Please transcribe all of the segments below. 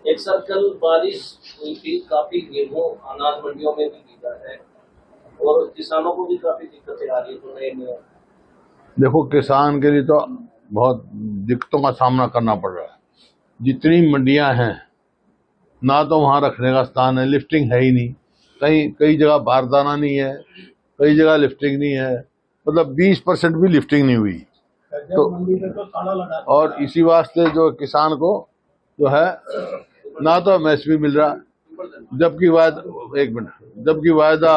एक सर्कल बारिश हुई थी, काफी गेहूं अनाज मंडियों में भी गिरा है और किसानों को भी काफी दिक्कतें आ रही है। तो नए देखो, किसान के लिए तो बहुत दिक्कतों का सामना करना पड़ रहा है। जितनी मंडियां हैं, ना तो वहां रखने का स्थान है, लिफ्टिंग है ही नहीं। कई जगह बारदाना नहीं है, कई जगह लिफ्टिंग नहीं है, मतलब 20% भी लिफ्टिंग नहीं हुई। तो और इसी वास्ते जो किसान को जो है ना तो एमएसपी मिल रहा, जबकि वायदा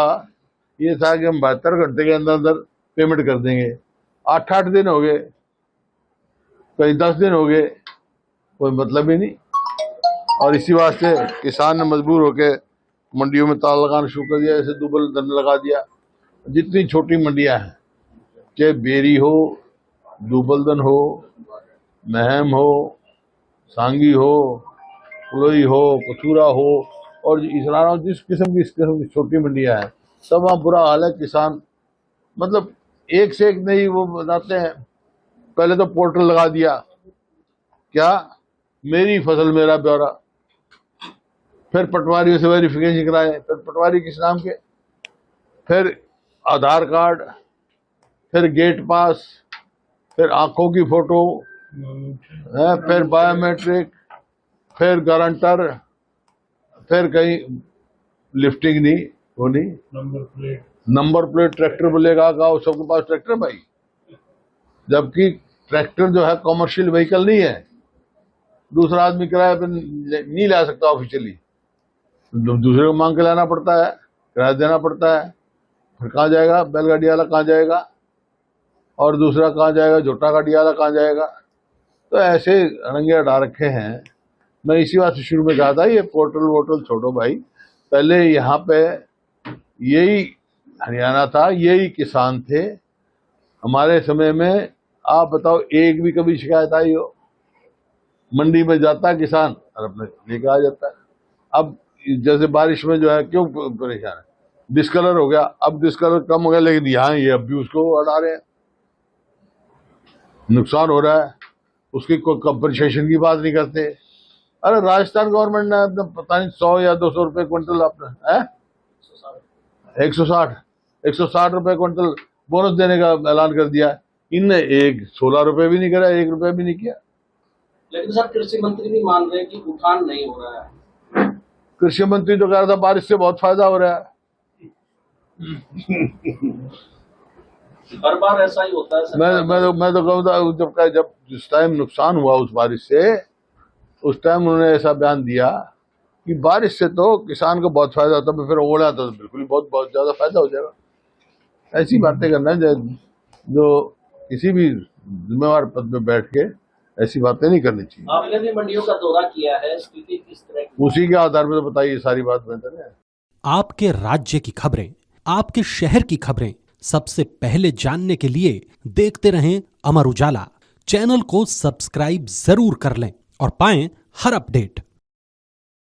ये था कि हम 72 घंटे के अंदर अंदर पेमेंट कर देंगे। 8 दिन हो गए, कहीं 10 दिन हो गए, कोई मतलब ही नहीं। और इसी वास्ते किसान ने मजबूर होकर मंडियों में ताला लगाना शुरू कर दिया, जैसे डबल दंड लगा दिया। जितनी छोटी मंडियां हैं, चाहे बेरी हो, दुबलदन हो, महम हो, सांगी हो, कुलोई हो, कथूरा हो, और जिस किस्म की छोटी मंडियां हैं, सब वहाँ बुरा हाल है। किसान मतलब एक से एक नहीं वो बताते हैं। पहले तो पोर्टल लगा दिया, क्या मेरी फसल मेरा ब्यौरा, फिर पटवारियों से वेरिफिकेशन कराए, फिर पटवारी किस नाम के, फिर आधार कार्ड, फिर गेट पास, फिर आंखों की फोटो है, फिर बायोमेट्रिक, फिर गारंटर, फिर कहीं लिफ्टिंग नहीं होनी, नंबर प्लेट ट्रैक्टर बोलेगा का सबके पास ट्रैक्टर भाई, जबकि ट्रैक्टर जो है कॉमर्शियल व्हीकल नहीं है। दूसरा आदमी किराए पे नहीं ला सकता ऑफिशियली, दूसरे को मांग के लाना पड़ता है, किराया देना पड़ता है। फिर कहाँ जाएगा बैलगाड़ी वाला, कहाँ जाएगा, और दूसरा कहाँ जाएगा झोटा गाड़ी वाला, कहाँ जाएगा। तो ऐसे रंगे अड़ा रखे हैं। मैं इसी बात से शुरू में कहा था, ये पोर्टल वोटल छोड़ो भाई। पहले यहाँ पे यही हरियाणा था, यही किसान थे हमारे समय में। आप बताओ, एक भी कभी शिकायत आई हो? मंडी में जाता किसान और अपने लेके आ जाता है। अब जैसे बारिश में जो है क्यों परेशान है, डिस्कलर हो गया, अब डिस्कलर कम हो गया, लेकिन यहाँ ये अब भी उसको अड़ा रहे हैं, नुकसान हो रहा है, उसकी कोई कंपनसेशन की बात नहीं करते। अरे राजस्थान गवर्नमेंट ने पता नहीं 100 या 200 रुपए क्विंटल आपने है 160 रुपए क्विंटल बोनस देने का ऐलान कर दिया। इनने 16 रुपए भी नहीं करा, 1 रुपए भी नहीं किया। लेकिन सर कृषि मंत्री भी मान रहे हैं कि उठान नहीं हो रहा है। कृषि मंत्री तो कह रहा था बारिश से बहुत फायदा हो रहा है। हर बार ऐसा ही होता है। मैं तो कहूँगा, जब जिस टाइम नुकसान हुआ उस बारिश से, उस टाइम उन्होंने ऐसा बयान दिया कि बारिश से तो किसान को बहुत फायदा होता है, फिर ओला तो बिल्कुल बहुत ज्यादा फायदा हो जाएगा। ऐसी बातें करना जो किसी भी जिम्मेवार पद पे बैठ के ऐसी बातें नहीं करनी चाहिए। आपने भी मंडियों का दौरा किया है, स्थिति किस तरह की? उसी के आधार पर तो बताइए सारी बात बेहतर है। आपके राज्य की खबरें, आपके शहर की खबरें सबसे पहले जानने के लिए देखते रहें अमर उजाला। चैनल को सब्सक्राइब जरूर कर लें और पाएं हर अपडेट।